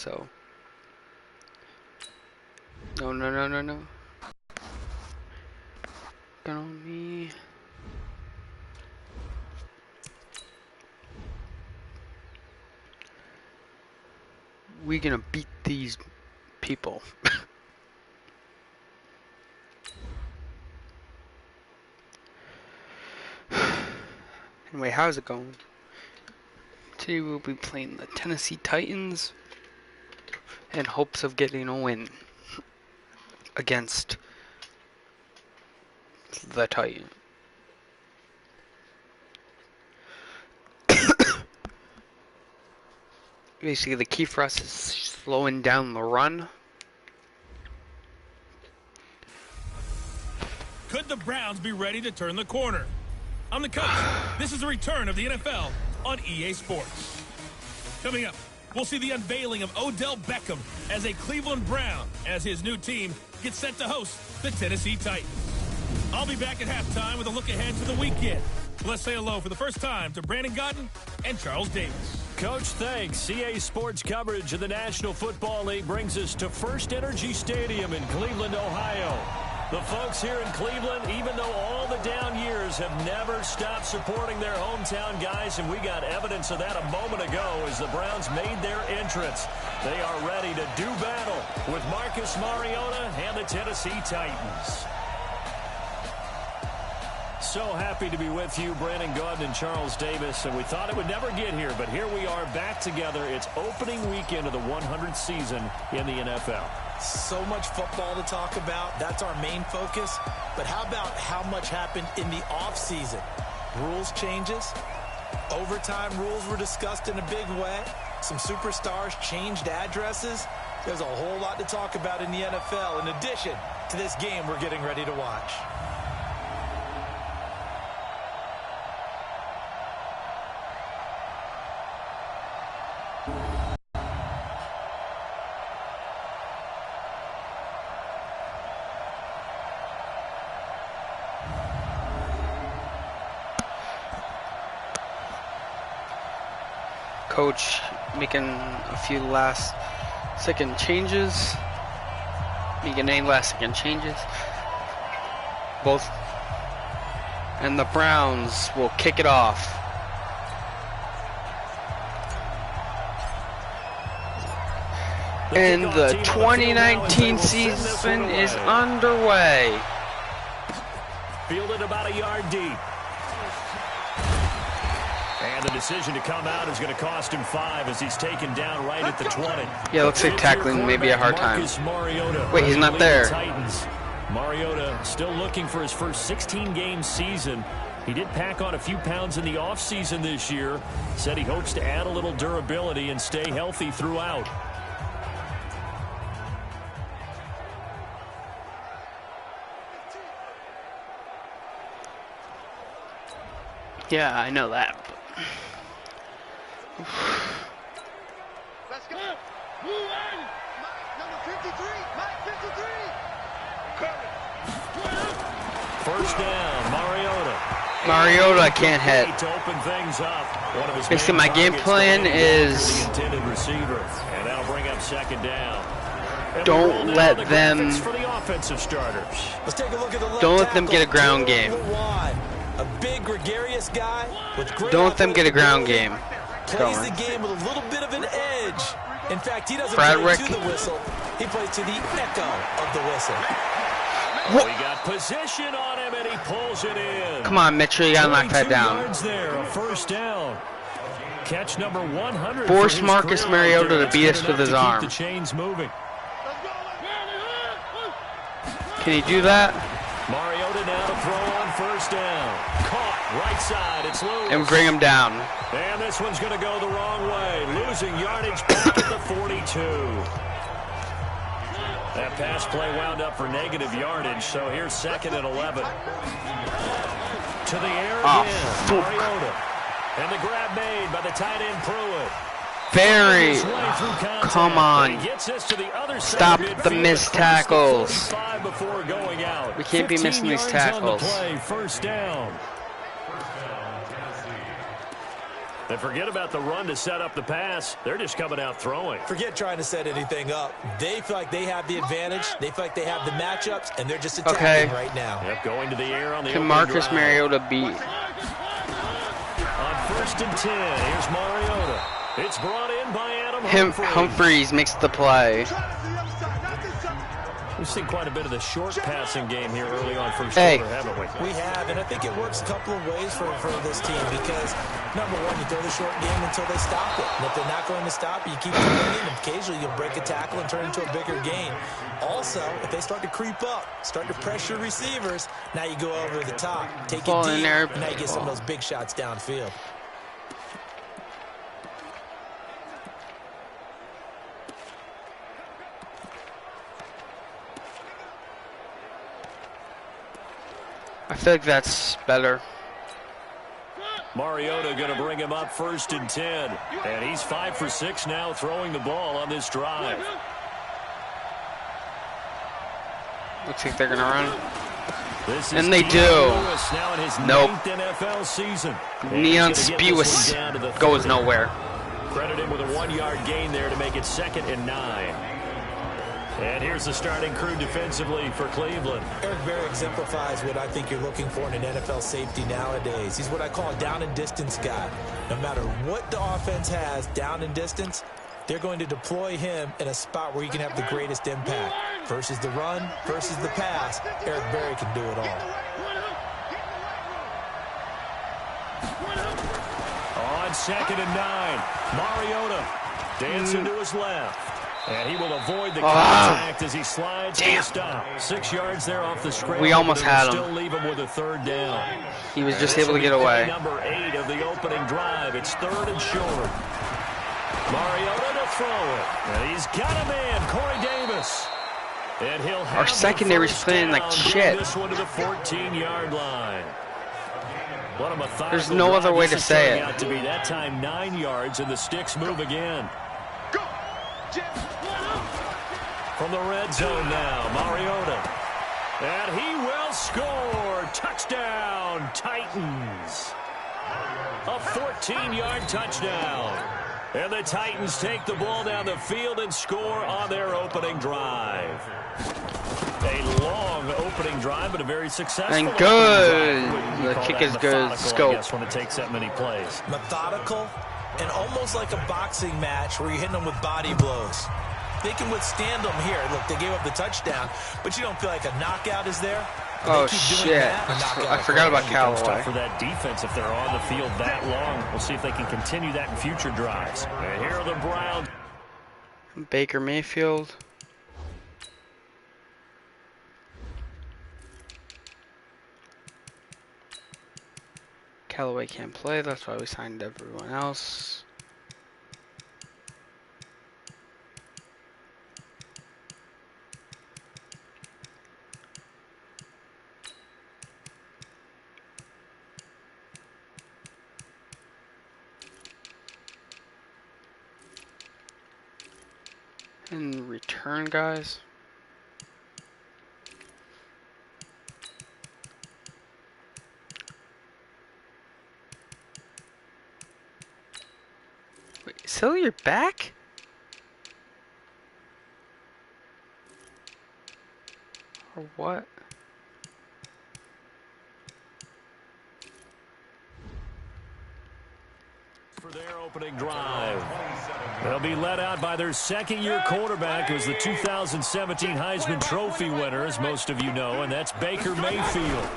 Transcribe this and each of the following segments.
so. No, no, no, no, no. Gun on me. We gonna beat these people. Anyway, how's it going? Today we'll be playing the Tennessee Titans in hopes of getting a win against the Titans. Basically, the key for us is slowing down the run. Could the Browns be ready to turn the corner? I'm the coach. This is the return of the NFL on EA Sports. Coming up, we'll see the unveiling of Odell Beckham as a Cleveland Brown as his new team gets set to host the Tennessee Titans. I'll be back at halftime with a look ahead to the weekend. Let's say hello for the first time to Brandon Godden and Charles Davis. Coach, thanks. EA Sports coverage of the National Football League brings us to First Energy Stadium in Cleveland, Ohio. The folks here in Cleveland, even though all the down years, have never stopped supporting their hometown guys, and we got evidence of that a moment ago as the Browns made their entrance. They are ready to do battle with Marcus Mariota and the Tennessee Titans. So happy to be with you, Brandon Godden and Charles Davis, and we thought it would never get here, but here we are back together. It's opening weekend of the 100th season in the NFL. So much football to talk about. That's our main focus. But how about how much happened in the offseason? Rules changes. Overtime rules were discussed in a big way. Some superstars changed addresses. There's a whole lot to talk about in the NFL in addition to this game we're getting ready to watch. Coach making a few last second changes. Making any last second changes. Both. And the Browns will kick it off. And the 2019 season is underway. Fielded about a yard deep. And the decision to come out is going to cost him 5 as he's taken down right at the 20. Yeah, looks like tackling may be a hard time. Wait, he's not there. Mariota still looking for his first 16-game season. He did pack on a few pounds in the offseason this year. Said he hopes to add a little durability and stay healthy throughout. Yeah, I know that. Let's go. Move in. Number 53. Mike 53. First down, Mariota. Mariota can't hit. To open things up. One of his Basically, my game plan is intended receiver, and that'll bring up second down. Don't let them. For the offensive starters. Let's take a look at the left Don't let them get a ground game. A big gregarious guy with great. Don't let them get a ground game. Plays the game with a little bit of an edge. In fact, he doesn't Bradwick. play to the whistle. He plays to the echo of the whistle. We got position on him, and he pulls it in. Come on, Mitchell, you gotta knock that down. Yards there, a first down. Catch number 100. Force Marcus Mariota to beat us with his arm. The chains moving. Can he do that? Mariota now to throw on first down. Caught right side. It's loose. And bring him down. And this one's going to go the wrong way. Losing yardage back at the 42. That pass play wound up for negative yardage, so here's second and 11. To the air again. Mariota. And the grab made by the tight end Pruitt. Very. Come on. Stop the missed tackles. We can't be missing these tackles. First down. And forget about the run to set up the pass. They're just coming out throwing. Forget trying to set anything up. They feel like they have the advantage. They feel like they have the matchups, and they're just attacking right now. Yep, going to the air on the Can Marcus Mariota beat? On 1st and 10, here's Mariota. It's brought in by Adam Humphries makes the play. We've seen quite a bit of the short passing game here early on first quarter, haven't we? We have, and I think it works a couple of ways for this team because, number one, you throw the short game until they stop it. And if they're not going to stop it, you keep going in, and occasionally you'll break a tackle and turn into a bigger gain. Also, if they start to creep up, start to pressure receivers, now you go over the top, take it deep, and now you get some of those big shots downfield. I feel like that's better. Mariota going to bring him up 1st and 10. And he's 5 for 6 now throwing the ball on this drive. Looks like they're going to run. And they do. Now in his nope. 9th NFL season. Neon Spewis goes nowhere. Credit him with a 1-yard gain there to make it 2nd and 9. And here's the starting crew defensively for Cleveland. Eric Berry exemplifies what I think you're looking for in an NFL safety nowadays. He's what I call a down and distance guy. No matter what the offense has down and distance, they're going to deploy him in a spot where he can have the greatest impact. Versus the run, versus the pass, Eric Berry can do it all. On 2nd and 9, Mariota dancing to his left. And he will avoid the contact as he slides to the stop. 6 yards there off the scramble. We almost had him. Still leave him with a 3rd down. He was just able to get away. Number 8 of the opening drive. It's 3rd and short. Mariota to throw it. And he's got a man, Corey Davis. And he'll have our secondary's playing like shit. This one to the 14-yard line. What a methodical There's no other way to say it. Out to be that time 9 yards, and the sticks move again. From the red zone now, Mariota. And he will score. Touchdown, Titans. A 14-yard touchdown. And the Titans take the ball down the field and score on their opening drive. A long opening drive, but a very successful and good. The kick is good. Scope. I guess when it takes that many plays. Methodical and almost like a boxing match where you're hitting them with body blows. They can withstand them here. Look, they gave up the touchdown, but you don't feel like a knockout is there. Oh, shit. I forgot about Callaway. For that defense if they're on the field that long. We'll see if they can continue that in future drives. And here are the Browns. Baker Mayfield. Callaway can't play. That's why we signed everyone else. And return guys. Wait, so you're back? Or what? For their opening drive. They'll be led out by their second-year quarterback, who's the 2017 Heisman Trophy winner, as most of you know, and that's Baker Mayfield.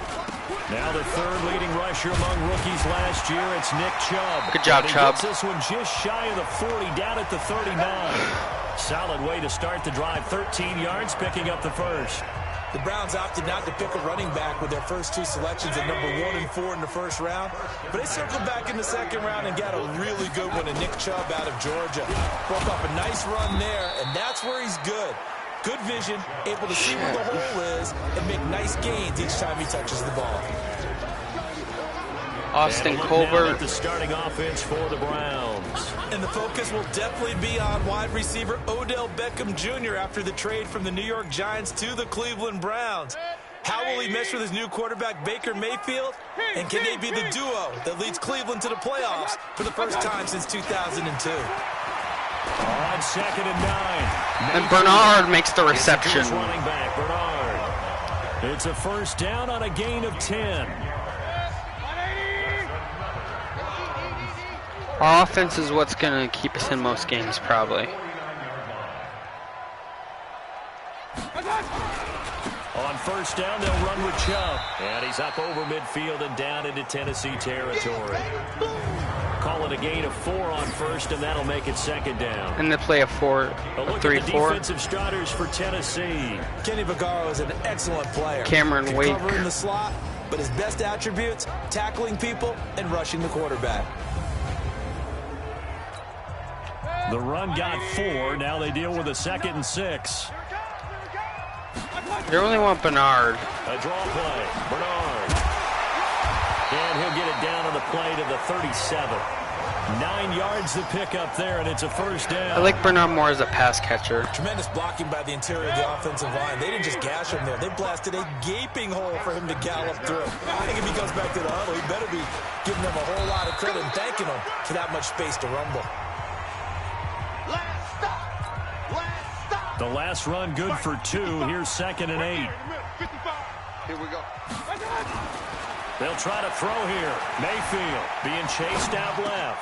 Now the third leading rusher among rookies last year, it's Nick Chubb. Good job, Chubb. Gets this one just shy of the 40, down at the 39. Solid way to start the drive, 13 yards, picking up the first. The Browns opted not to pick a running back with their first 2 selections at number 1 and 4 in the first round. But they circled back in the second round and got a really good one in Nick Chubb out of Georgia. Broke up a nice run there, and that's where he's good. Good vision, able to see where the hole is, and make nice gains each time he touches the ball. Austin Colbert. The starting offense for the Browns. And the focus will definitely be on wide receiver Odell Beckham Jr. after the trade from the New York Giants to the Cleveland Browns. How will he mesh with his new quarterback, Baker Mayfield? And can they be the duo that leads Cleveland to the playoffs for the first time since 2002? On 2nd and 9. And Bernard makes the reception. Running back, Bernard. It's a first down on a gain of 10. Our offense is what's going to keep us in most games, probably. On first down, they'll run with Chubb. And he's up over midfield and down into Tennessee territory. Call it a gain of 4 on first, and that'll make it 2nd down. And they play a 3-4. Defensive starters for Tennessee. Kenny Vaccaro is an excellent player. Cameron Wake. Cover in the slot, but his best attributes, tackling people and rushing the quarterback. The run got 4. Now they deal with a 2nd and 6. They only want Bernard. A draw play. Bernard. And he'll get it down on the play to the 37. 9 yards to pick up there, and it's a first down. I like Bernard more as a pass catcher. Tremendous blocking by the interior of the offensive line. They didn't just gash him there. They blasted a gaping hole for him to gallop through. I think if he comes back to the huddle, he better be giving them a whole lot of credit and thanking them for that much space to rumble. The last run good for 2. Here's 2nd and 8. Here we go. They'll try to throw here. Mayfield being chased out left.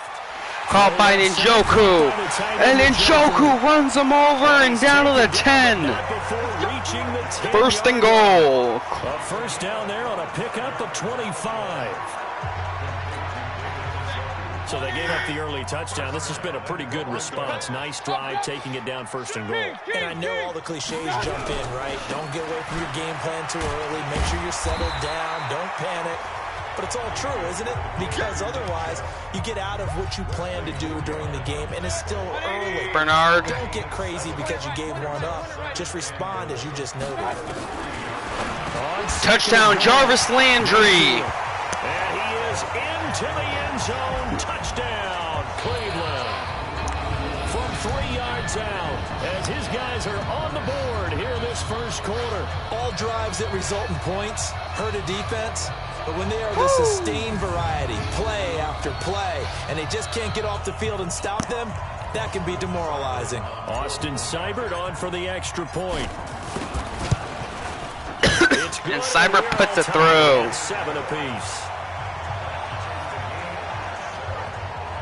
Caught by Njoku. And Njoku runs him over and down to the 10. First and goal. A first down there on a pickup of 25. So they gave up the early touchdown. This has been a pretty good response. Nice drive, taking it down 1st and goal. And I know all the cliches jump in, right? Don't get away from your game plan too early. Make sure you're settled down. Don't panic. But it's all true, isn't it? Because otherwise, you get out of what you plan to do during the game, and it's still early. Bernard. Don't get crazy because you gave one up. Just respond as you just noted. Touchdown, Jarvis Landry. And he is into the end zone. Touchdown, Cleveland. From 3 yards out, as his guys are on the board here this first quarter. All drives that result in points hurt a defense, but when they are the sustained variety, play after play, and they just can't get off the field and stop them, that can be demoralizing. Austin Seibert on for the extra point. And Seibert puts it through. 7 apiece.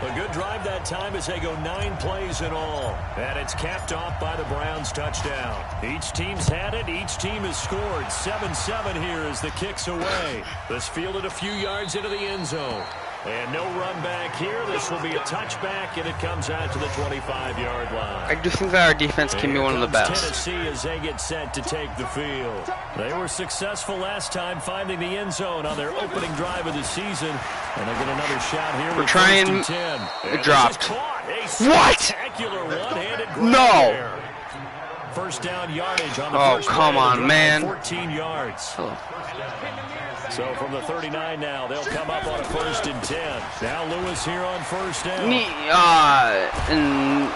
A good drive that time as they go 9 plays in all. And it's capped off by the Browns' touchdown. Each team's had it. Each team has scored. 7-7 here as the kick's away. This fielded a few yards into the end zone. And no run back here. This will be a touchback, and it comes out to the 25-yard line. I do think that our defense can be one of the best. Tennessee as they get set to take the field. They were successful last time finding the end zone on their opening drive of the season. And they get another shot here. We're trying. 10. It dropped. What? Spectacular one-handed grab No. there. First down yardage on the first come play. on, man. 14 yards. Oh. So from the 39 now, they'll come up on a 1st and 10. Now Lewis here on first down. And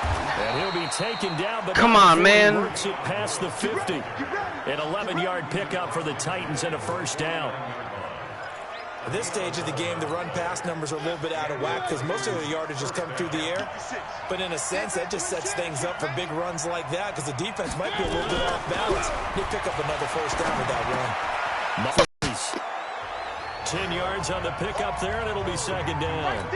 he'll be taken down, but come on, man. Works it past the 50. An 11-yard pickup for the Titans and a first down. At this stage of the game, the run-pass numbers are a little bit out of whack because most of the yardage has come through the air. But in a sense, that just sets things up for big runs like that because the defense might be a little bit off balance. They pick up another first down with that run. 10 yards on the pickup there, and it'll be 2nd down.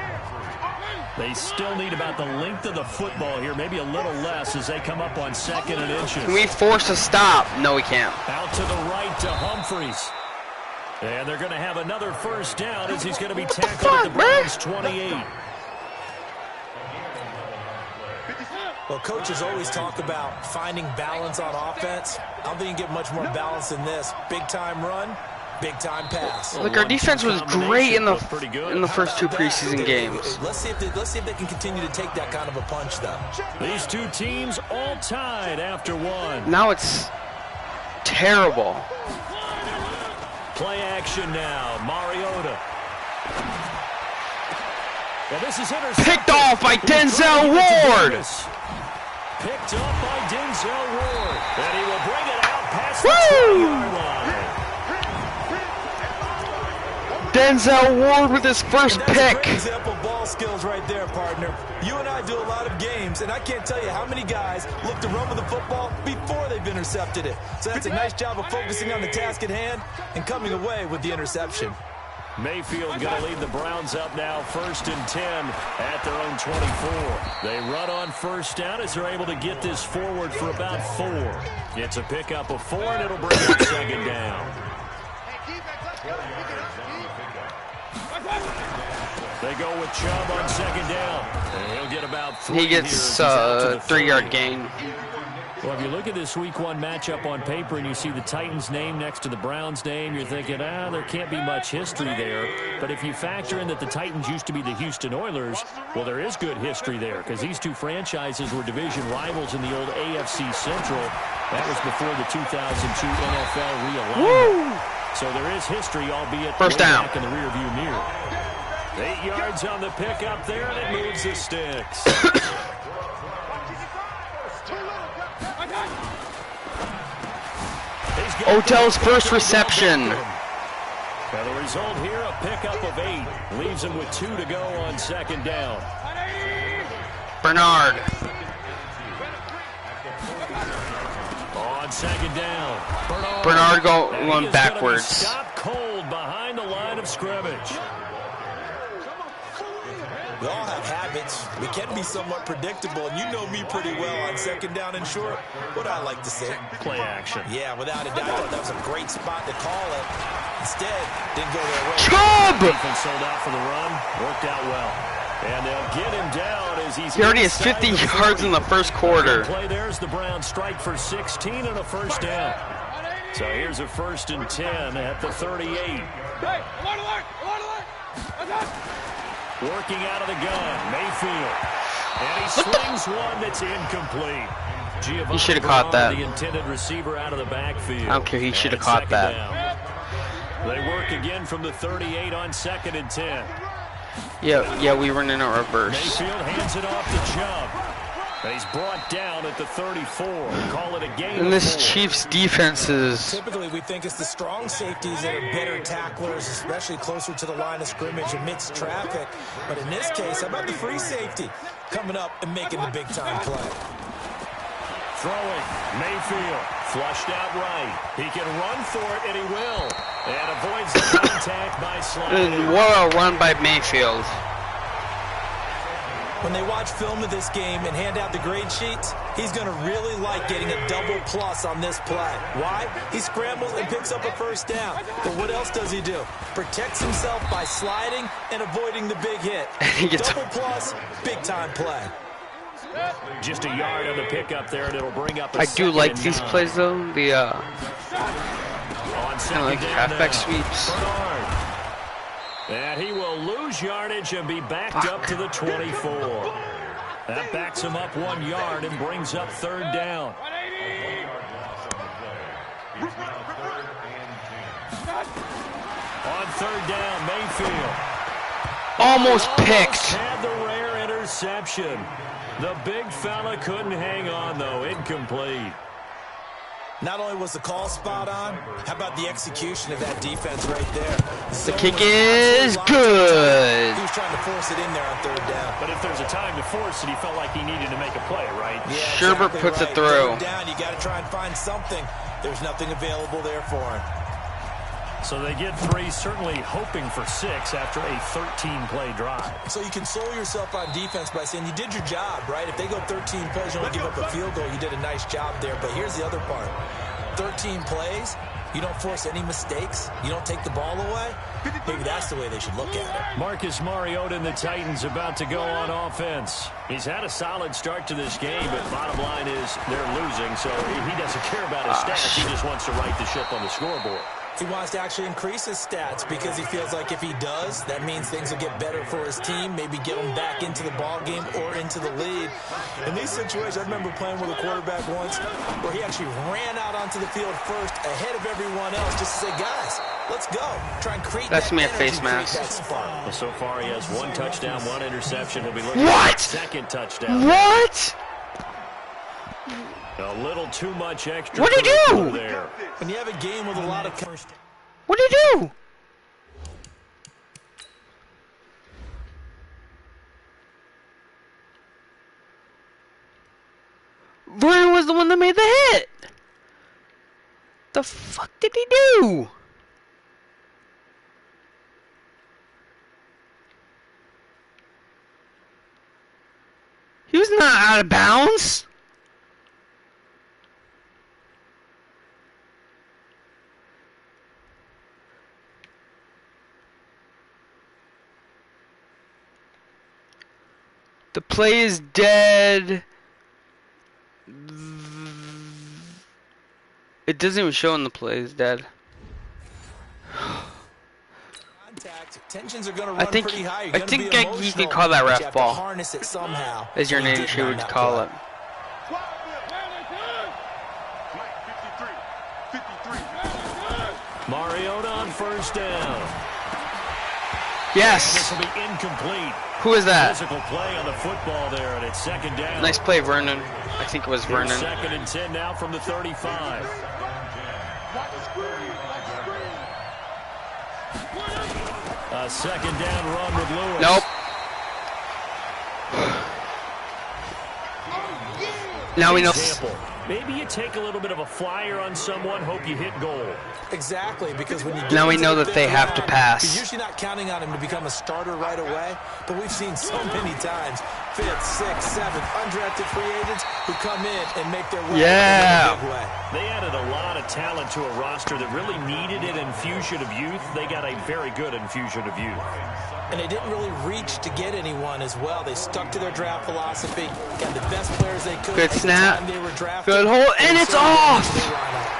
They still need about the length of the football here, maybe a little less as they come up on 2nd and inches. Can we force a stop? No, we can't. Out to the right to Humphreys. And they're going to have another first down as he's going to be tackled at the Browns' 28. Well, coaches always talk about finding balance on offense. I don't think you get much more balance than this. Big-time run, big-time pass. Look, our defense was great in the first 2 preseason games. Let's see if they can continue to take that kind of a punch, though. These 2 teams all tied after 1. Now it's terrible. Play action now. Mariota. And this is intercepted. Picked off by Denzel Ward. Picked up by Denzel Ward. And he will bring it out past the 20-yard line. Denzel Ward with his first That's a pick. great example of ball skills right there, partner. You and I do a lot of games, and I can't tell you how many guys look to run with the football before they've intercepted it. So that's a nice job of focusing on the task at hand and coming away with the interception. Mayfield going to lead the Browns up now, 1st and 10 at their own 24. They run on first down as they're able to get this forward for about 4. It's a pickup of 4, and it'll bring up 2nd down. They go with Chubb on 2nd down. And he'll get about 3. He gets a 3-yard gain. Well, if you look at this Week 1 matchup on paper and you see the Titans' name next to the Browns' name, you're thinking, there can't be much history there. But if you factor in that the Titans used to be the Houston Oilers, well, there is good history there because these two franchises were division rivals in the old AFC Central. That was before the 2002 NFL realignment. So there is history, albeit first down back in the rearview mirror. 8 yards on the pickup there, and it moves the sticks. Odell's first reception. Now the result here, a pickup of 8. Leaves him with 2 to go on 2nd down. Bernard. On 2nd down. Bernard going backwards. Stop cold behind the line of scrimmage. We all have habits. We can be somewhat predictable, and you know me pretty well on 2nd down and short. What I like to say. Play action. Yeah, without a doubt, that was a great spot to call it. Instead, didn't go their way. Chubb! Defense sold out for the run. Worked out well. And they'll get him down as he's... He already has 50 yards in the first quarter. Play there's the Browns strike for 16 and a 1st down. So here's a 1st and 10 at the 38. Working out of the gun, Mayfield. And he swings one that's incomplete. He should have caught that. The intended receiver out of the backfield. I don't care, he should have caught that. Down. They work again from the 38 on 2nd and 10. Yeah, we run in a reverse. Mayfield hands it off to Chubb. And he's brought down at the 34. Call it a game. And this Chiefs defense is... Typically, we think it's the strong safeties that are better tacklers, especially closer to the line of scrimmage amidst traffic. But in this case, how about the free safety coming up and making the big-time play? Throwing. Mayfield. Flushed out right. He can run for it, and he will. And avoids the contact by sliding. What a run by Mayfield. When they watch film of this game and hand out the grade sheets, he's going to really like getting a double plus on this play. Why? He scrambles and picks up a 1st down. But what else does he do? Protects himself by sliding and avoiding the big hit. Double plus, big-time play. Just a yard on the pickup there, and it'll bring up a I do like these plays, though. The, kind of like halfback sweeps. Bernard. And he will lose yardage and be backed up to the 24. That backs him up 1 yard and brings up 3rd down. On 3rd down, Mayfield. Almost picked. Had the rare interception. The big fella couldn't hang on, though. Incomplete. Not only was the call spot on, how about the execution of that defense right there? The kick is good. He was trying to force it in there on 3rd down. But if there's a time to force it, he felt like he needed to make a play, right? Yeah, Sherbert exactly puts right. it through. 3rd down, you got to try and find something. There's nothing available there for him. So they get 3, certainly hoping for 6 after a 13-play drive. So you console yourself on defense by saying you did your job, right? If they go 13 plays, you only give up a field goal, you did a nice job there. But here's the other part. 13 plays, you don't force any mistakes, you don't take the ball away. Maybe that's the way they should look at it. Marcus Mariota and the Titans about to go on offense. He's had a solid start to this game, but bottom line is they're losing, so he doesn't care about his stats. He just wants to right the ship on the scoreboard. He wants to actually increase his stats because he feels like if he does, that means things will get better for his team, maybe get him back into the ball game or into the lead. In these situations, I remember playing with a quarterback once where he actually ran out onto the field first ahead of everyone else just to say, guys, let's go. Try and create That's that me a energy, face mask. that spark. Well, so far he has 1 touchdown, 1 interception. He'll be looking What? for a 2nd touchdown. What? A little too much extra. What'd he do? There. When you have a game with a lot of... What did he do? was the one that made the hit. The fuck did he do? He was not out of bounds. The play is dead. It doesn't even show in the play is dead. Tensions are going to run pretty high. I think you can call that ref ball. Harness it somehow. As your name she would call it. Mariota on first down. Yes. This will be incomplete. Who is that? Physical play on the football there, and it's second down. Nice play, Vernon. I think it was Vernon. Second and 10 now from the 35. A second down run with Lewis. Nope. Now we know. Maybe you take a little bit of a flyer on someone, hope you hit goal. Exactly, because when you now we know that they have to pass. You're usually not counting on him to become a starter right away, but we've seen so many times 5th, 6th, 7th undrafted free agents who come in and make their way in a big way. They added a lot of talent to a roster that really needed an infusion of youth. They got a very good infusion of youth. And they didn't really reach to get anyone as well. They stuck to their draft philosophy, got the best players they could. Good snap. They were drafted, good hold, and it's off.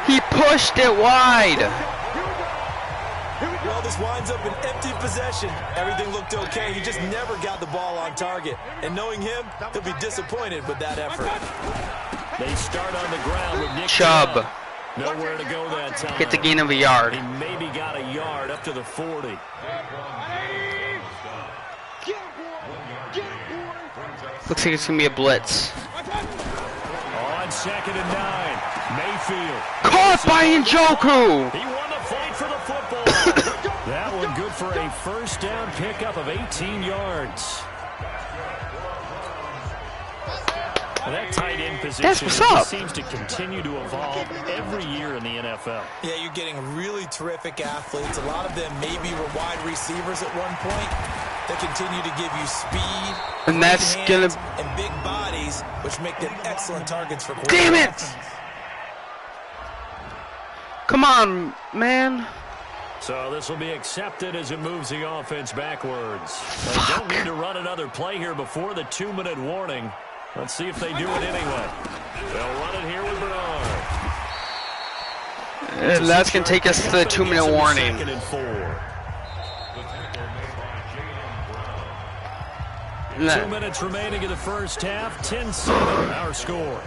He pushed it wide. Well, this winds up an empty possession. Everything looked okay. He just never got the ball on target. And knowing him, he'll be disappointed with that effort. They start on the ground with Nick Chubb. Nowhere to go that time. Get the gain of a yard. He maybe got a yard up to the 40. Looks like it's going to be a blitz. On second and 9, Mayfield. Caught by Njoku. He won the fight for the football. That one good for a first down pickup of 18 yards. And that tight end position seems to continue to evolve every year in the NFL. Yeah, you're getting really terrific athletes. A lot of them maybe were wide receivers at one point. They continue to give you speed, and that's gonna and big bodies, which make them excellent targets for quarterbacks. Damn it! Come on, man. So this will be accepted as it moves the offense backwards. They don't need to run another play here before the 2-minute warning. Let's see if they do it anyway. They'll run it here with Bernard. And that's going to take us to the 2-minute warning. 2nd and 4. 2 minutes remaining in the first half. 10-7 our score.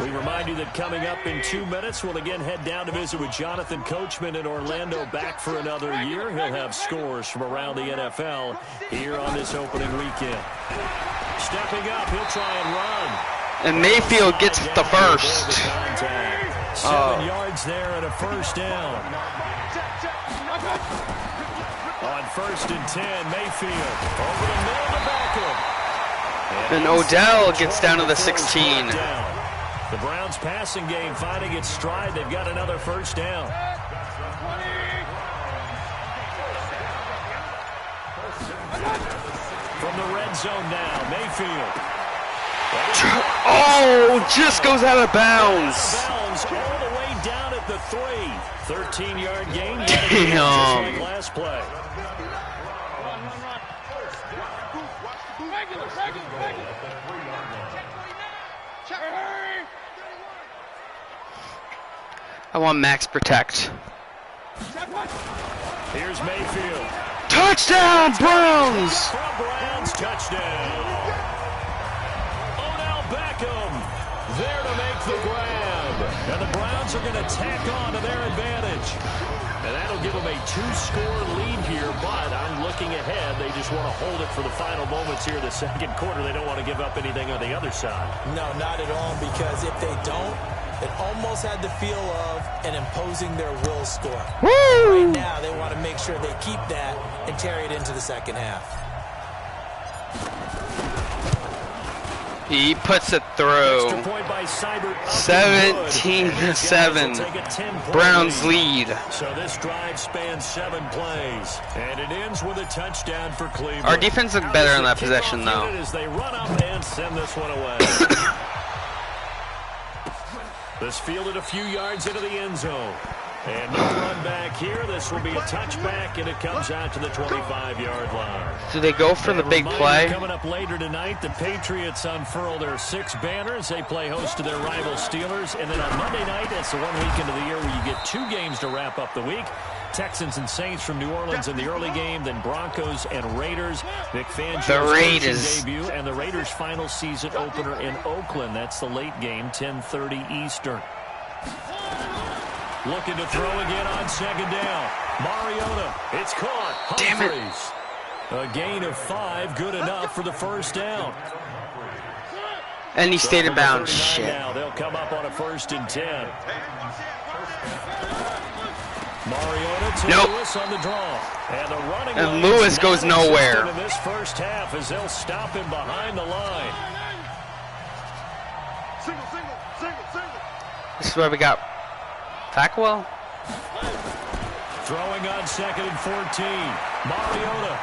We remind you that coming up in 2 minutes, we'll again head down to visit with Jonathan Coachman in Orlando, back for another year. He'll have scores from around the NFL here on this opening weekend. Stepping up, he'll try and run. And Mayfield gets the first. 7 yards there and a first down. On 1st and 10, Mayfield over the middle to Beckham. And Odell gets down to the 16. The Browns passing game finding its stride. They've got another first down. From the red zone now, Mayfield. Oh, just goes out of bounds. All the way down at the 3. 13-yard gain. Damn. Just like last play. I want max protect. Here's Mayfield. Touchdown, Browns! Browns touchdown. Odell Beckham there to make the grab. And the Browns are going to tack on to their advantage. And that'll give them a 2-score lead here, but I'm looking ahead. They just want to hold it for the final moments here in the second quarter. They don't want to give up anything on the other side. No, not at all, because if they don't, it almost had the feel of an imposing their will score. Woo! Right now, they want to make sure they keep that and carry it into the second half. He puts it through. Extra point by Seibert. 17-7. Browns lead. So this drive spans 7 plays, and it ends with a touchdown for Cleveland. Our defense looked better in that possession, though. As they run up and send this one away. This fielded a few yards into the end zone. And no run back here. This will be a touchback, and it comes out to the 25-yard line. Do they go for the big play? Coming up later tonight, the Patriots unfurl their 6 banners. They play host to their rival Steelers. And then on Monday night, that's the one weekend of the year where you get 2 games to wrap up the week. Texans and Saints from New Orleans in the early game, then Broncos and Raiders. Vic Fangio's debut, and the Raiders' final season opener in Oakland. That's the late game, 10:30 Eastern. Looking to throw again on second down. Mariota, it's caught. Humphries. A gain of 5, good enough for the first down. And he stayed in bounds. Shit. Now they'll come up on a 1st and 10. Mariota to Lewis on the draw. And the running Lewis goes nowhere. In this first half as they'll stop him behind the line. This is where we got Packwell. Throwing on 2nd and 14. Mariota.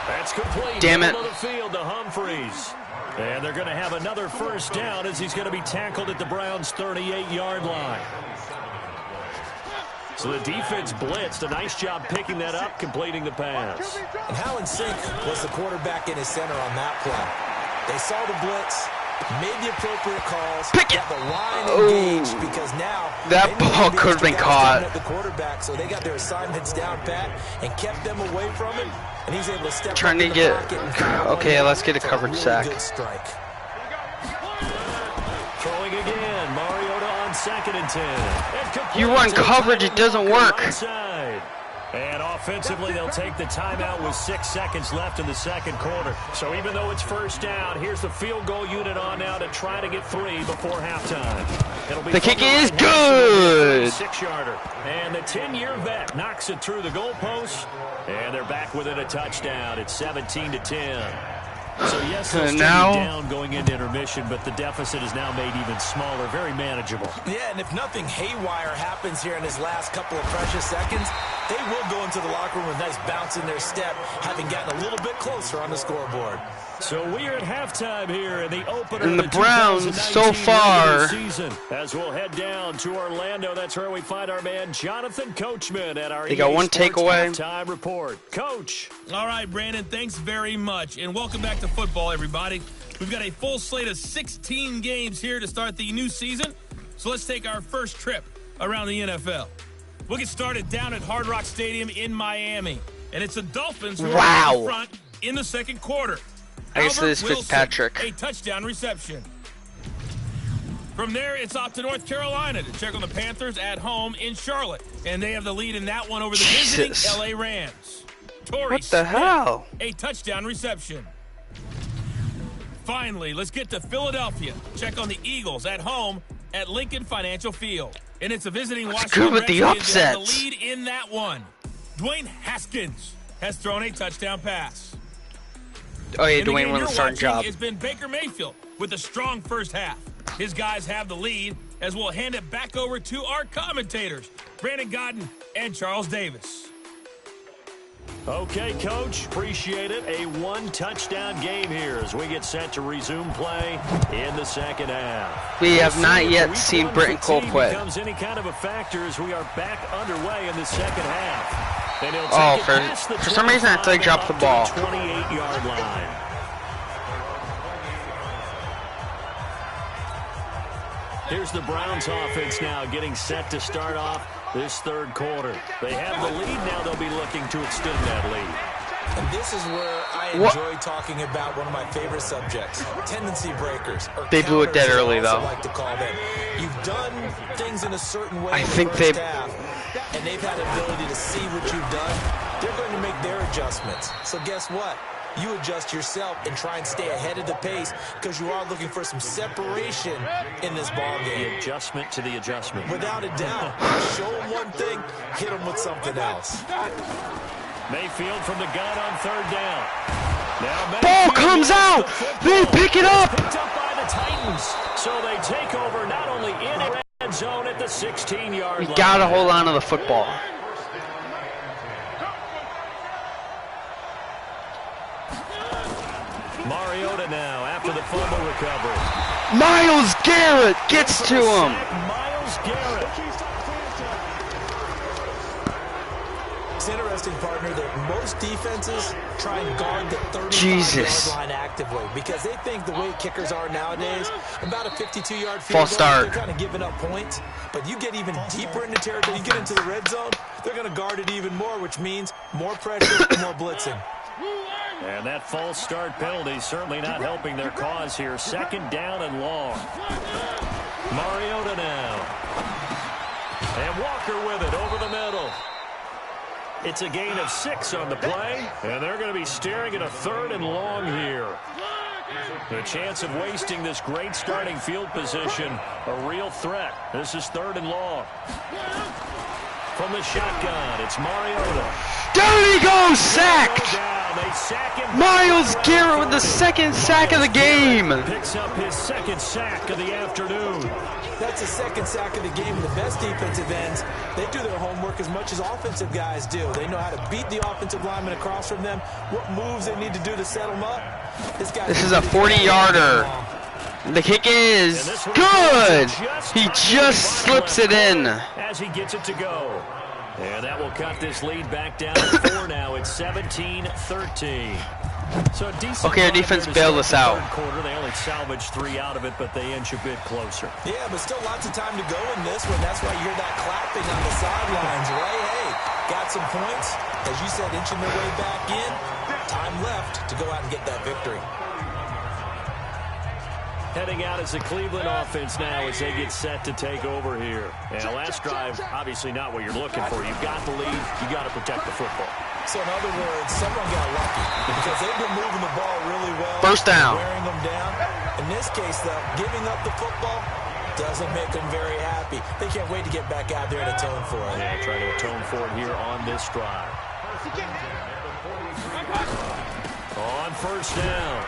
That's complete. Damn it. Middle of the field to Humphries. And they're going to have another first down as he's going to be tackled at the Browns' 38-yard line. So the defense blitzed. A nice job picking that up, completing the pass. And how in sync was the quarterback in his center on that play? They saw the blitz, made the appropriate calls, got the line engaged, because now that ball could have been caught. At the quarterback, so they got their assignments down pat and kept them away from him, and he's able to step trying to get. Okay, let's get a coverage sack. Good strike. Throwing again, Mariota on 2nd and 10. You run coverage, it doesn't work. And offensively, they'll take the timeout with 6 seconds left in the second quarter. So even though it's first down, here's the field goal unit on now to try to get 3 before halftime. The kick is good. 6-yarder. And the 10-year vet knocks it through the goalpost. And they're back within a touchdown. It's 17-10. So yes, they're now down going into intermission, but the deficit is now made even smaller, very manageable. Yeah, and if nothing haywire happens here in his last couple of precious seconds, they will go into the locker room with a nice bounce in their step, having gotten a little bit closer on the scoreboard. So we are at halftime here in the opener. And the Browns so far season, as we'll head down to Orlando. That's where we find our man Jonathan Coachman at our they got one takeaway. Halftime report. Coach. All right, Brandon, thanks very much, and welcome back to football, everybody. We've got a full slate of 16 games here to start the new season, so let's take our first trip around the NFL. We'll get started down at Hard Rock Stadium in Miami, and it's the Dolphins who are in front in the second quarter. I guess it is Fitzpatrick. A touchdown reception. From there, it's off to North Carolina to check on the Panthers at home in Charlotte, and they have the lead in that one over the visiting LA Rams. What the hell? A touchdown reception. Finally, let's get to Philadelphia. Check on the Eagles at home at Lincoln Financial Field. And it's a visiting Washington good with the upsets. The lead in that one. Dwayne Haskins has thrown a touchdown pass. Oh yeah, Dwayne won the starting job. It's been Baker Mayfield with a strong first half. His guys have the lead as we'll hand it back over to our commentators, Brandon Godden and Charles Davis. Okay, Coach, appreciate it. A 1-touchdown game here as we get set to resume play in the second half. We have not yet seen Britton Cole quit. Becomes any kind of a factor as we are back underway in the second half. Oh, for some reason I thought he dropped the ball. 28-yard line. Here's the Browns offense now getting set to start off this third quarter. They have the lead now. They'll be looking to extend that lead. And this is where I enjoy talking about one of my favorite subjects, tendency breakers. They blew it dead early, though. Like to call them. You've done things in a certain way. I think they. And they've had the ability to see what you've done. They're going to make their adjustments. So guess what? You adjust yourself and try and stay ahead of the pace because you are looking for some separation in this ball game. The adjustment to the adjustment. Without a doubt. Show them one thing, hit them with something else. Mayfield from the gun on third down. Ball comes out. They pick it up. Picked up by the Titans. So they take over not only in the red zone at the 16-yard line. You gotta hold on to the football. Mariota now after the fumble recovery. Myles Garrett gets to him. Myles Garrett. It's interesting, partner, that most defenses try and guard the 35-yard line actively because they think the way kickers are nowadays, about a 52-yard field False start. they're kind of giving up points. But you get even deeper into territory, you get into the red zone, they're going to guard it even more, which means more pressure, more blitzing. And that false start penalty certainly not helping their cause here. 2nd down and long. Mariota now. And Walker with it over the middle. It's a gain of 6 on the play, and they're going to be staring at a 3rd and long here. The chance of wasting this great starting field position, a real threat. This is 3rd and long. From the shotgun, it's Mariota. There he goes, sacked. They sack him. Myles Garrett with the 2nd sack of the game. Picks up his 2nd sack of the afternoon. That's the 2nd sack of the game. The best defensive ends, they do their homework as much as offensive guys do. They know how to beat the offensive lineman across from them, what moves they need to do to set them up. This is a 40-yarder. The kick is good. He just slips it in. As he gets it to go. And that will cut this lead back down to 4 now. It's 17-13. So okay, our defense bailed us out. Quarter, they only salvaged 3 out of it, but they inch a bit closer. Yeah, but still lots of time to go in this one. That's why you hear that clapping on the sidelines, right? Hey, got some points. As you said, inching their way back in. Time left to go out and get that victory. Heading out as a Cleveland offense now as they get set to take over here. And last drive, obviously not what you're looking for. You've got the lead. You got to protect the football. So in other words, someone got lucky because they've been moving the ball really well. First down. Wearing them down. In this case, though, giving up the football doesn't make them very happy. They can't wait to get back out there and atone for it. Yeah, try to atone for it here on this drive. On 1st down,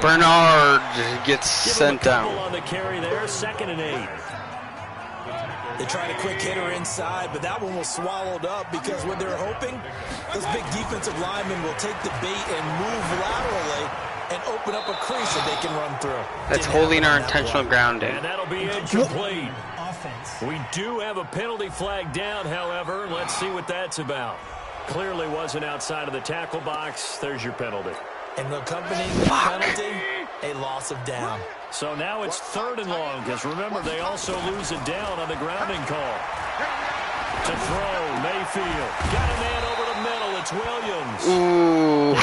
Bernard gets sent down. On the carry there, 2nd and 8. They tried a quick hitter inside, but that one was swallowed up because what they're hoping, those big defensive linemen will take the bait and move laterally and open up a crease that they can run through. That's holding our intentional grounding. And that'll be incomplete. We do have a penalty flag down, however. Let's see what that's about. Clearly wasn't outside of the tackle box. There's your penalty. And accompanying the penalty, a loss of down. So now it's 3rd and long, because remember, they also lose it down on the grounding call. To throw, Mayfield. Got a man over the middle. It's Williams. Ooh.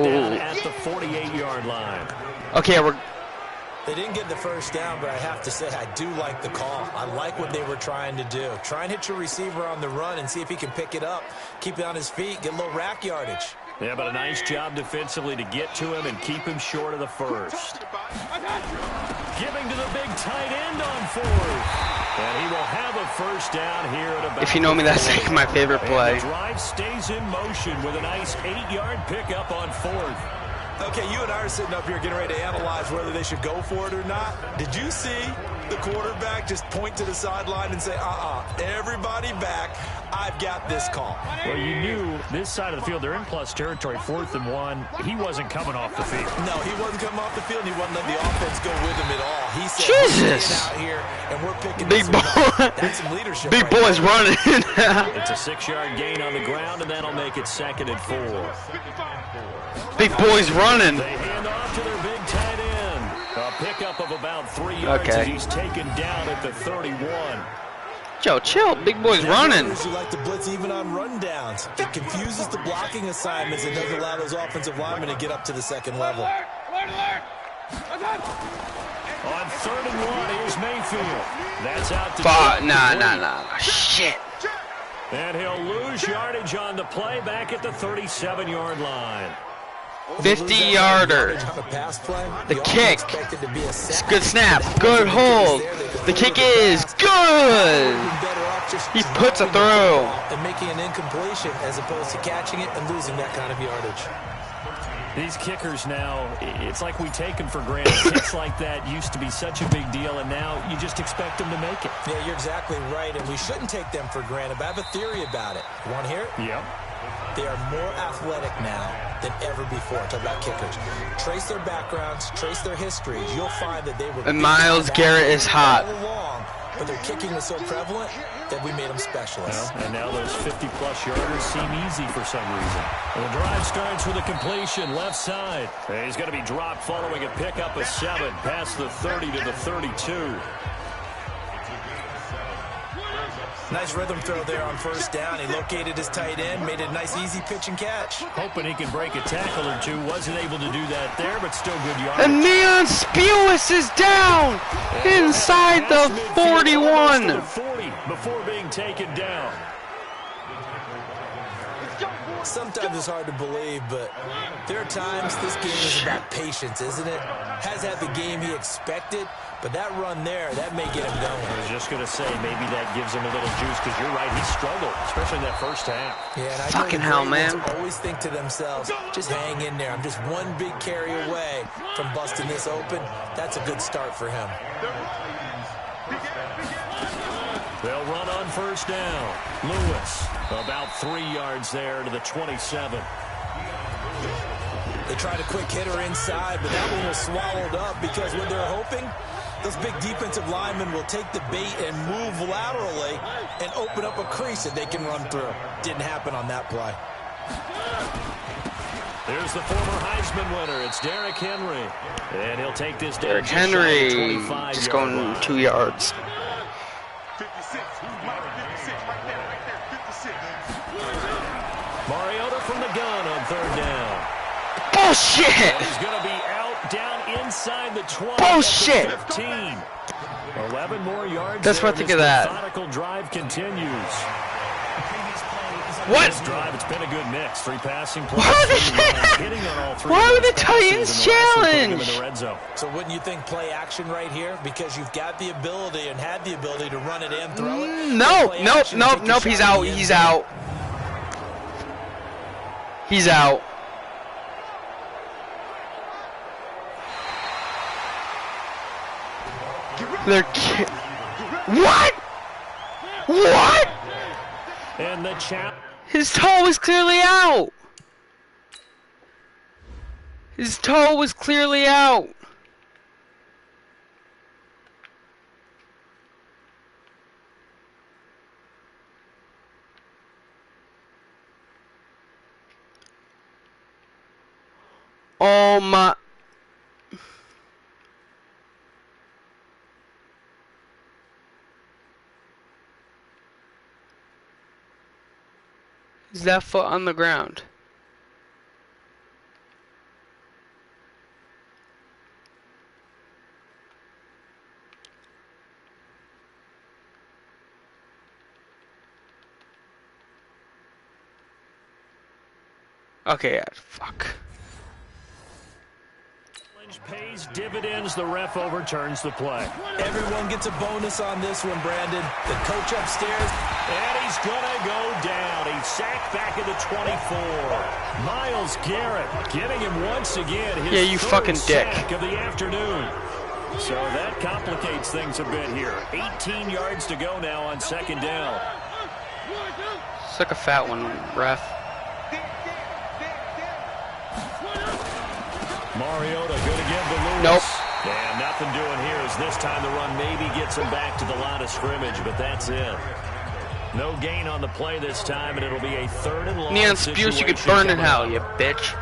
Down at the 48-yard line. Okay, we're... They didn't get the 1st down, but I have to say I do like the call. I like what they were trying to do. Try and hit your receiver on the run and see if he can pick it up, keep it on his feet, get a little rack yardage. Yeah, but a nice job defensively to get to him and keep him short of the 1st. Giving to the big tight end on 4th. And he will have a 1st down here at about... If you know me, that's like my favorite play. And the drive stays in motion with a nice 8-yard pickup on 4th. Okay, you and I are sitting up here getting ready to analyze whether they should go for it or not. Did you see the quarterback just point to the sideline and say, everybody back, I've got this call? Well, you knew this side of the field, they're in plus territory, 4th and 1. He wasn't coming off the field. No, he wasn't coming off the field. He wasn't letting the offense go with him at all. He said, Jesus. We're staying out here, and we're picking Big boy. That's some leadership. Big boy's running. It's a 6-yard gain on the ground, and that'll make it 2nd and 4. Big boy's running. They hand off to their big tight end. A pickup of about 3 yards as he's taken down at the 31. Joe, chill. Big boy's running. Who like to blitz even on rundowns. It confuses the blocking assignments and doesn't allow those offensive linemen to get up to the 2nd level. On 3rd and 1, here's Mayfield. That's out to Nah. Shit. And he'll lose yardage on the play back at the 37-yard line. 50-yarder. The kick. Good snap. Good hold. The kick is good. He puts it through. And making an incompletion as opposed to catching it and losing that kind of yardage. These kickers now, it's like we take them for granted. Kicks like that used to be such a big deal, and now you just expect them to make it. Yeah, you're exactly right, and we shouldn't take them for granted, but I have a theory about it. You want to hear it? Yep. They are more athletic now than ever before. Talk about kickers. Trace their backgrounds, trace their histories. You'll find that they were... And Myles Garrett is hot. All along, but their kicking was so prevalent that we made them specialists. Well, and now those 50-plus yarders seem easy for some reason. And the drive starts with a completion left side. And he's going to be dropped following a pickup of 7 past the 30 to the 32. Nice rhythm throw there on first down. He located his tight end, made a nice easy pitch and catch. Hoping he can break a tackle or two. Wasn't able to do that there, but still good yardage. And Neon Spewis is down inside the 41. The 40 before being taken down. Sometimes it's hard to believe, but there are times this game is about patience, isn't it? Has had the game he expected, but that run there, that may get him going. I was just going to say, maybe that gives him a little juice, because you're right, he struggled, especially in that first half. Yeah, and I Fucking know hell, man. always think to themselves, just hang in there. I'm just one big carry away from busting this open. That's a good start for him. They'll run on first down. Lewis, about 3 yards there to the 27. They tried a quick hitter inside, but that one was swallowed up because what they're hoping, those big defensive linemen will take the bait and move laterally and open up a crease that they can run through. Didn't happen on that play. There's the former Heisman winner. It's Derrick Henry. And he'll take this down. Derrick Henry just going 2 yards. 56. Who's Mike? 56 right there. Right there. 56. Mariota from the gun on third down. Bullshit! He's going to be out down inside the 20. Bullshit! 15. 11 more yards. That's what I think of that. Methodical drive continues. What? This drive, it's been a good mix. 3 passing plays. Why would the Titans challenge? So wouldn't you think play action right here? Because you've got the ability and had the ability to run it in, throw it. Nope. He's out. He's out. He's out. They're what? What? And the chap. His toe was clearly out. His toe was clearly out. Oh my. Is that foot on the ground? Okay, yeah, fuck. Pays dividends. The ref overturns the play. Everyone gets a bonus on this one, Brandon. The coach upstairs. And he's going to go down. He's sacked back at the 24. Myles Garrett getting him once again. His yeah, you fucking dick. Sack of the afternoon. So that complicates things a bit here. 18 yards to go now on second down. It's like a fat one, ref. Mariota going to give to Lewis. Nope. And nothing doing here as this time the run maybe gets him back to the line of scrimmage, but that's it. No gain on the play this time, and it'll be a third and long. Neon Spewis, you get burned in hell, you bitch.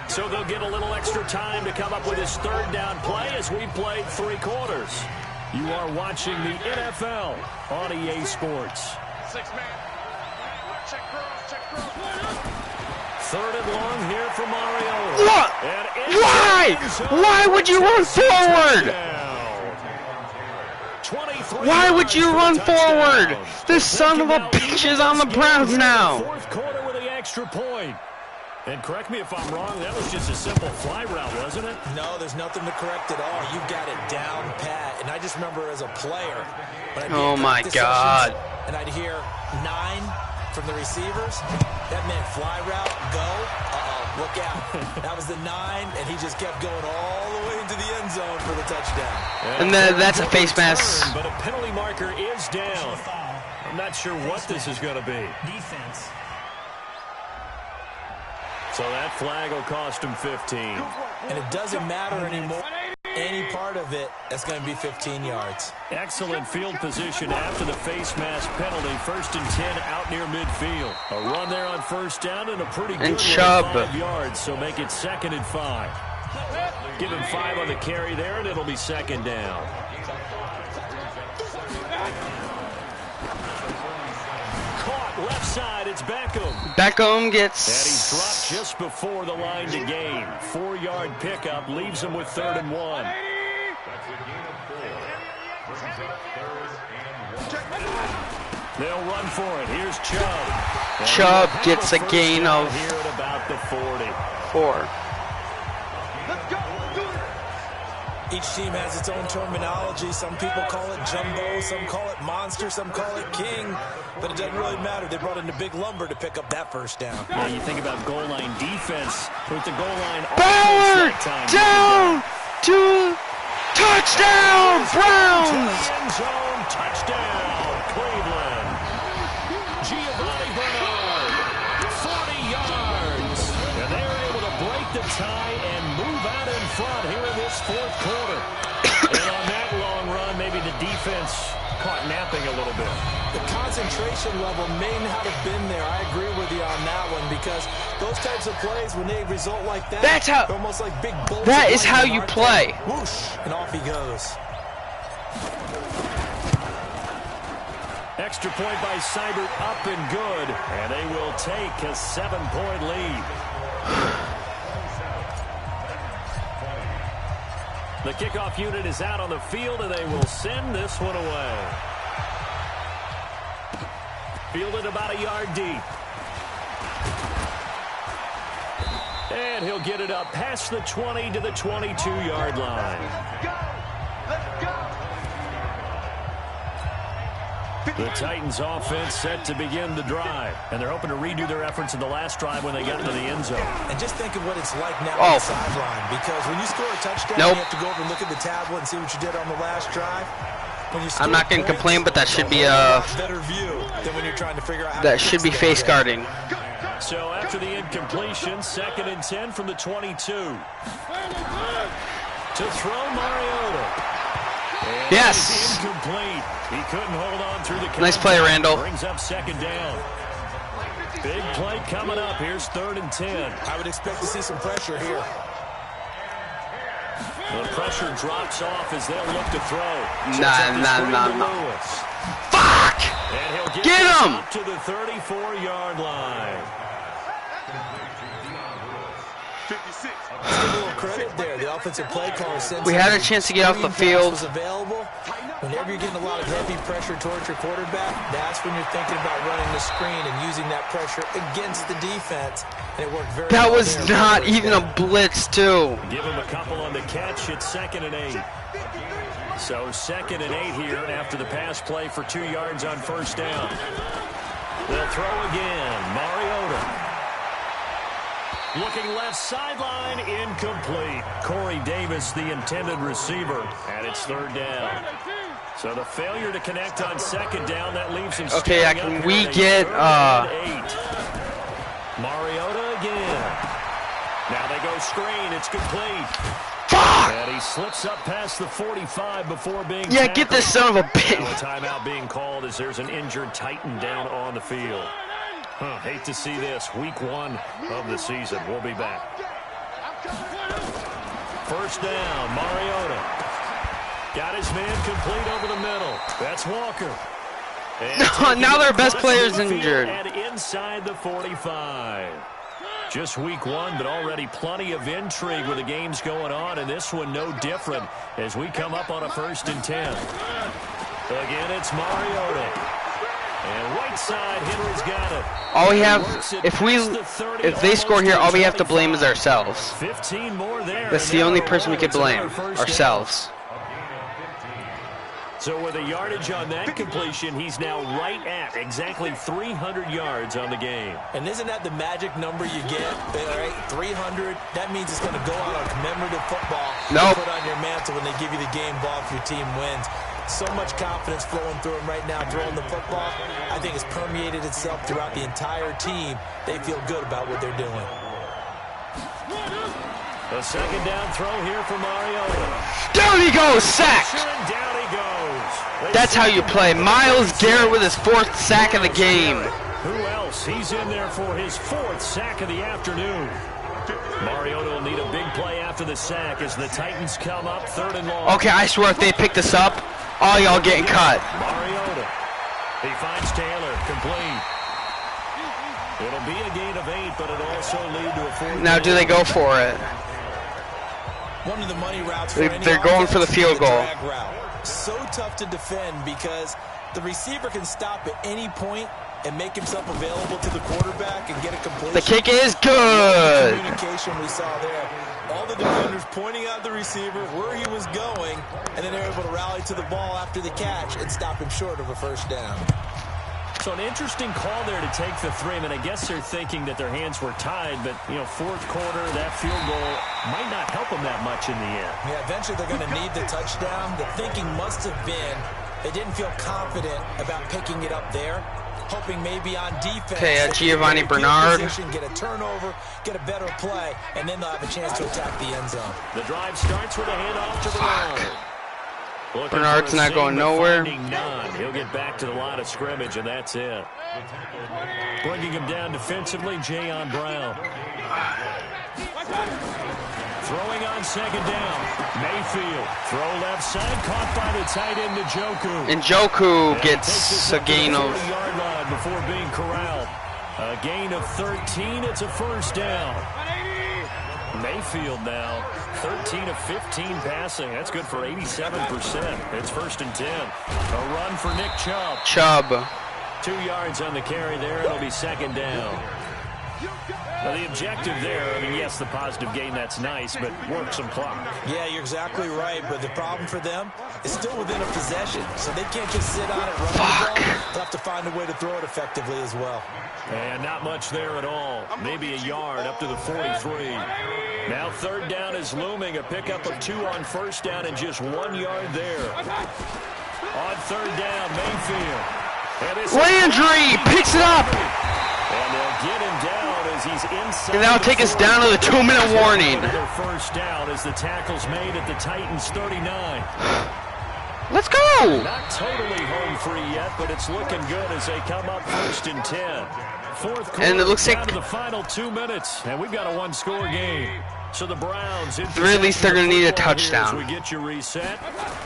So they'll get a little extra time to come up with his third down play as we played 3 quarters. You are watching the NFL on EA Sports. 6-man. Check cross. Third and long here for Mariota. What? Why? Why would you run forward? Why would you run forward? This son of a bitch is on the Browns now. Fourth quarter with the extra point. And correct me if I'm wrong, that was just a simple fly route, wasn't it? No, there's nothing to correct at all. You got it down pat. And I just remember as a player, when I'd be Oh my God. and I'd hear 9, from the receivers. That meant fly route, go. Uh-oh, look out. That was the 9, and he just kept going all the way into the end zone for the touchdown. And then that's a face mask. But a penalty marker is down. I'm not sure what this is going to be. Defense. So that flag will cost him 15. And it doesn't matter anymore. Any part of it, that's going to be 15 yards. Excellent field position after the face mask penalty. 1st and 10 out near midfield. A run there on 1st down and a pretty good Chubb. 5 yards, so make it 2nd and 5. Give him 5 on the carry there, and it'll be 2nd down. Caught left side, it's Beckham. Beckham gets... And he's dropped just before the line to gain. 4-yard pickup leaves him with 3rd and 1. They'll run for it. Here's Chubb. Chubb gets a gain of here at about the 40. 4. Each team has its own terminology. Some people call it jumbo, some call it monster, some call it king. But it doesn't really matter. They brought in the big lumber to pick up that 1st down. Yeah, you think about goal line defense with the goal line. Bauer down to touchdown Browns. End zone touchdown Cleveland. Giovanni Bernard, 40 yards, and they were able to break the tie and move out in front here in this 4th quarter. And on that long run, maybe the defense caught napping a little bit. The concentration level may not have been there. I agree with you on that one, because those types of plays, when they result like that, That's how- they're almost like big bolts. That is how you play. Whoosh, and off he goes. Extra point by Seibert, up and good, and they will take a 7-point lead. The kickoff unit is out on the field, and they will send this one away. Fielded about a yard deep. And he'll get it up past the 20 to the 22-yard line. The Titans offense set to begin the drive, and they're hoping to redo their efforts in the last drive when they got into the end zone. And just think of what it's like now on the sideline, because when you score a touchdown, you have to go over and look at the tablet and see what you did on the last drive. When you I'm not going to complain, but that should be a better view than when you're trying to figure out how that should be face guarding. So after the incompletion, 2nd and 10 from the 22. To throw Mariota. And yes. Incomplete. He couldn't hold on through the count. Nice play, Randall. Brings up 2nd down. Big play coming up. Here's 3rd and 10. I would expect to see some pressure here. The pressure drops off as they'll look to throw. Nah. Fuck! And he'll Get him! Up to the 34-yard line. 56. Let's give a little credit there. The offensive play caller sends We had a chance to get off the field. was available. Whenever you're getting a lot of heavy pressure towards your quarterback, that's when you're thinking about running the screen and using that pressure against the defense. And it worked very well. That was not even a blitz, too. Give him a couple on the catch. It's 2nd and 8. So 2nd and 8 here after the pass play for 2 yards on 1st down. They'll throw again. Mariota. Looking left sideline, incomplete. Corey Davis, the intended receiver, and it's 3rd down. So the failure to connect on 2nd down, that leaves him. Okay, can we get Mariota again. Now they go screen. It's complete. Fuck! And he slips up past the 45 before being Yeah, get this son of a bitch. Now a timeout being called as there's an injured Titan down on the field. Hate to see this. Week 1 of the season. We'll be back. 1st down, Mariota. Got his man complete over the middle. That's Walker. Now their best player's injured. And inside the 45. Just week 1, but already plenty of intrigue with the games going on, and this one no different as we come up on a 1st and 10. Again, it's Mariota. And right side, Henry's got it. All we have, if they score here, all we have to blame is ourselves. 15 more there. That's the only person we can blame, ourselves. So with a yardage on that completion, he's now right at exactly 300 yards on the game. And isn't that the magic number you get? Right? 300. That means it's going to go out on commemorative football. Nope. Put on your mantle when they give you the game ball if your team wins. So much confidence flowing through him right now throwing the football. I think it's permeated itself throughout the entire team. They feel good about what they're doing. A second down throw here for Mariota. Down he goes, sacked. And down he goes. That's how you play. Myles Garrett with his 4th sack of the game. Who else? He's in there for his 4th sack of the afternoon. Mariota will need a big play after the sack as the Titans come up 3rd and long. Okay, I swear if they pick this up, all y'all getting cut. Mariota. He finds Taylor. Complete. It'll be a gain of 8, but it'll also lead to a 4th. Now do they go for it? One of the money routes for They're going for the field goal. drag route. So tough to defend because the receiver can stop at any point and make himself available to the quarterback and get a completion. The kick is good. Communication we saw there. All the defenders pointing out the receiver where he was going, and then they're able to rally to the ball after the catch and stop him short of a 1st down. So an interesting call there to take the 3. I mean, I guess they're thinking that their hands were tied, but, 4th quarter, that field goal might not help them that much in the end. Yeah, eventually they're going to need the touchdown. The thinking must have been they didn't feel confident about picking it up there, hoping maybe on defense. Okay, Giovanni Bernard. Get a turnover, get a better play, and then they'll have a chance to attack the end zone. The drive starts with a handoff to Bernard. Bernard's not going nowhere. He'll get back to the line of scrimmage, and that's it. Bringing him down defensively, Jayon Brown. Throwing on 2nd down. Mayfield. Throw left side, caught by the tight end Njoku. And Njoku gets a gain of... yard line before being corralled. A gain of 13. It's a 1st down. Mayfield now, 13 of 15 passing. That's good for 87%. It's 1st and 10. A run for Nick Chubb. 2 yards on the carry there. It'll be 2nd down. Now the objective there, I mean, yes, the positive gain, that's nice, but work some clock. Yeah, you're exactly right, but the problem for them is still within a possession, so they can't just sit on it, run the ball. They'll have to find a way to throw it effectively as well. And not much there at all. Maybe a yard up to the 43. Now 3rd down is looming. A pickup of 2 on 1st down and just 1 yard there. On 3rd down, Mayfield. Landry picks it up. And they'll get him down as he's inside. And that'll take us down to the 2-minute warning. Their 1st down as the tackle's made at the Titans 39. Let's go. Not totally home free yet, but it's looking good as they come up 1st and 10. 4th quarter, and it looks like down to the final 2 minutes, and we've got a 1-score game. So the Browns, at the very least, they're going to need a touchdown. As we get you reset,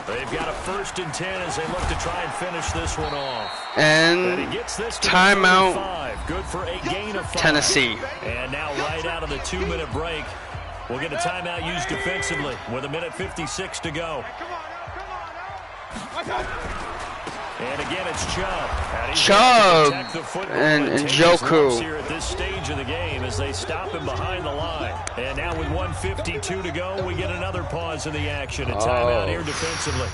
they've got a 1st and 10 as they look to try and finish this one off. And he gets this timeout. Good for a gain of 5. Tennessee. And now right out of the 2-minute break, we'll get a timeout used defensively with 1:56 to go. And again, it's Chubb and Njoku here at this stage of the game as they stop him behind the line. And now with 1:52 to go, we get another pause in the action. A timeout here defensively.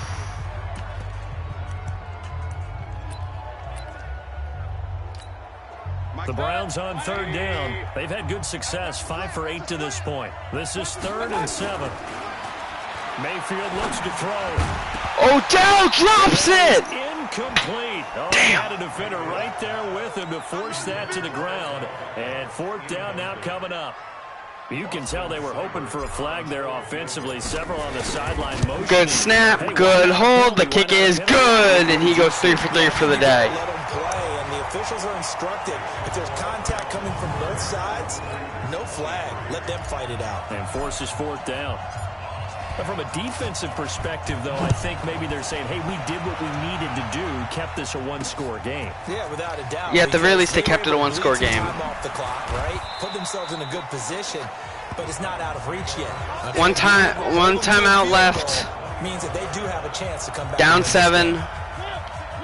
The Browns on 3rd down. They've had good success, 5 for 8 to this point. This is 3rd and 7. Mayfield looks to throw. Odell drops it! Incomplete. Oh, he had a defender right there with him to force that to the ground. And 4th down now coming up. You can tell they were hoping for a flag there offensively. Several on the sideline. Good snap, good hold. The kick is good, and he goes 3 for 3 for the day. Let him play, and the officials are instructed. If there's contact coming from both sides, no flag. Let them fight it out. And forces 4th down. From a defensive perspective, though, I think maybe they're saying, hey, we did what we needed to do, kept this a 1-score game. Yeah, without a doubt. Yeah, at the very least, they kept it a 1-score game. Time off the clock, right? Put themselves in a good position, but it's not out of reach yet. Okay? One timeout left. Means that they do have a chance to come back. Down 7.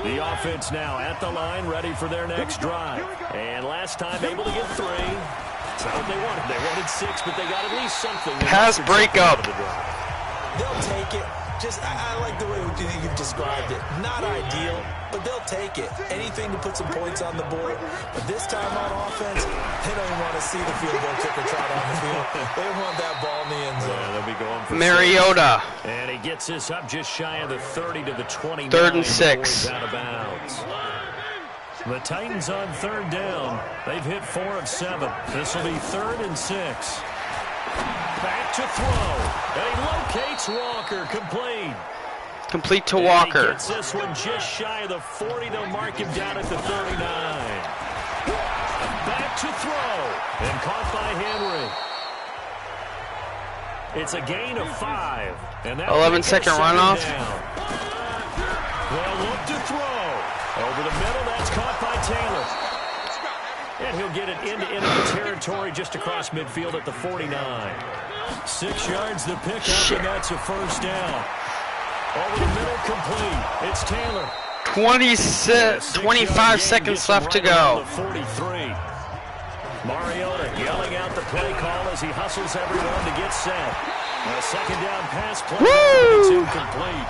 The offense now at the line, ready for their next drive. And last time, able to get 3. That's not what they wanted. They wanted 6, but they got at least something. Pass breakup. They'll take it. I like the way you've described it. Not ideal, but they'll take it. Anything to put some points on the board. But this time on offense, they don't even want to see the field goal kicker trot on the field. They want that ball in the end zone. Yeah, they'll be going for Mariota. 6. And he gets this up just shy of the 30 to the 29. 3rd and 6. Out of bounds. The Titans on 3rd down. They've hit 4 of 7. This will be 3rd and 6. Back to throw. And he locates Walker. Complete. Complete to And Walker. he gets this one just shy of the 40. They'll mark him down at the 39. Back to throw. And caught by Henry. It's a gain of 5. And 11-second runoff. They'll look to throw. Over the middle. That's caught by Taylor. And he'll get it into enemy territory just across midfield at the 49. 6 yards the pickup, and that's a 1st down. Over the middle, complete. It's Taylor. 25 seconds left to go. 43. Mariota yelling out the play call as he hustles everyone to get set. A 2nd down pass play. It's incomplete.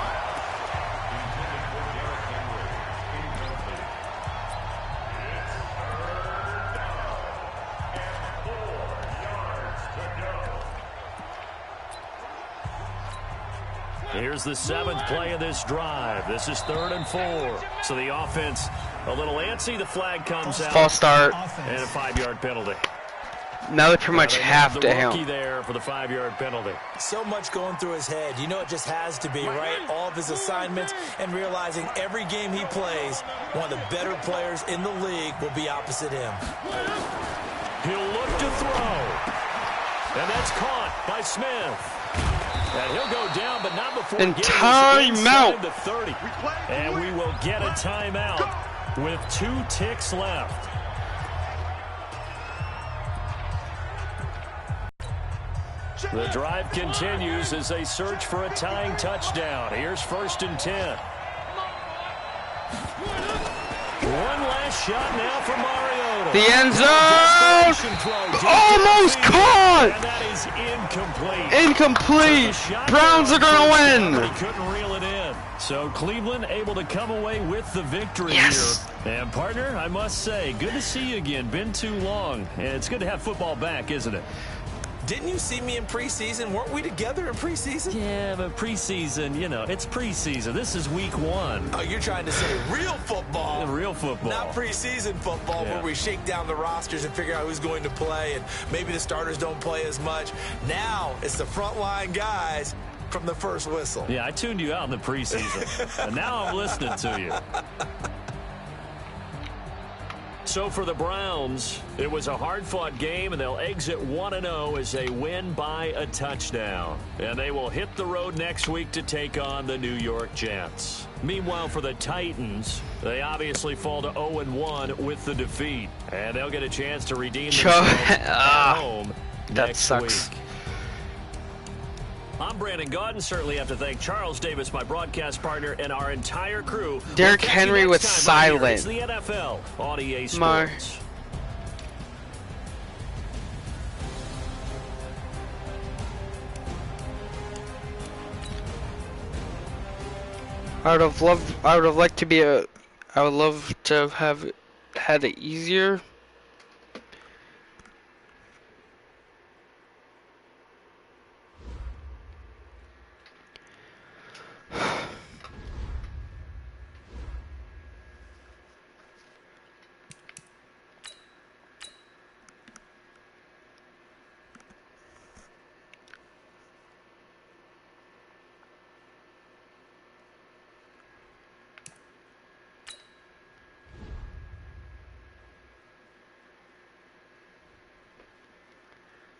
Here's the 7th play of this drive. This is 3rd and 4. So the offense a little antsy. The flag comes out. False start. And a 5-yard penalty. Now they pretty much have to rookie him. there for the 5-yard penalty. So much going through his head. You know it just has to be, right? All of his assignments and realizing every game he plays, one of the better players in the league will be opposite him. He'll look to throw. And that's caught by Smith. And he'll go down, but not before and getting timeout. the 30. And we will get a timeout with 2 ticks left. The drive continues as they search for a tying touchdown. Here's 1st and 10. One last shot now for Mariota. The end zone. Almost caught. And that is incomplete. Incomplete. Browns are going to win. He couldn't reel it in. So Cleveland able to come away with the victory Yes. here. And partner, I must say, good to see you again. Been too long. And it's good to have football back, isn't it? Didn't you see me in preseason? Weren't we together in preseason? Yeah, but preseason, you know, it's preseason. This is week 1. Oh, you're trying to say real football. Real football. Not preseason football where we shake down the rosters and figure out who's going to play, and maybe the starters don't play as much. Now it's the frontline guys from the first whistle. Yeah, I tuned you out in the preseason. And now I'm listening to you. So for the Browns, it was a hard-fought game, and they'll exit 1-0 as they win by a touchdown. And they will hit the road next week to take on the New York Jets. Meanwhile, for the Titans, they obviously fall to 0-1 with the defeat. And they'll get a chance to redeem themselves at home next week. I'm Brandon Gaudin. Certainly have to thank Charles Davis, my broadcast partner, and our entire crew. Derrick Henry with silent. It's the NFL on EA Sports. I would love to have had it easier.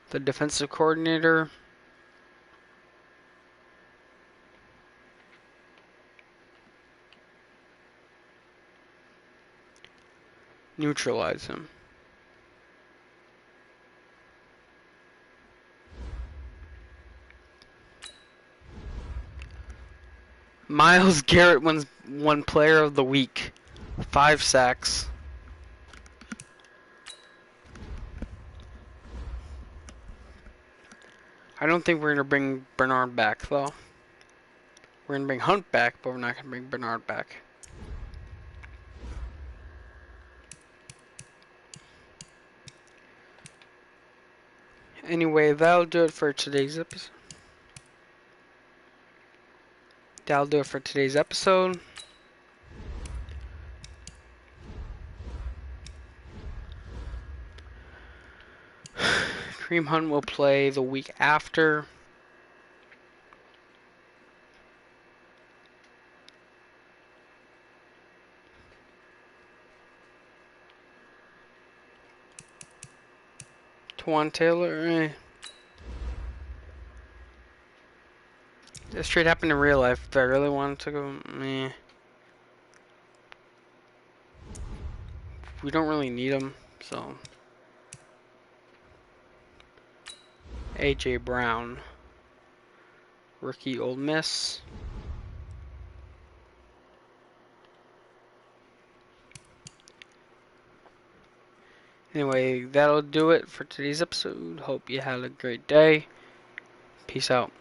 The defensive coordinator. Neutralize him. Myles Garrett won Player of the Week. 5 sacks. I don't think we're going to bring Bernard back, though. We're going to bring Hunt back, but we're not going to bring Bernard back. Anyway, that'll do it for today's episode. Kareem Hunt will play the week after. Twan Taylor, This trade happened in real life. If I really wanted to go, we don't really need him, so. A.J. Brown, rookie Ole Miss. Anyway, that'll do it for today's episode. Hope you had a great day. Peace out.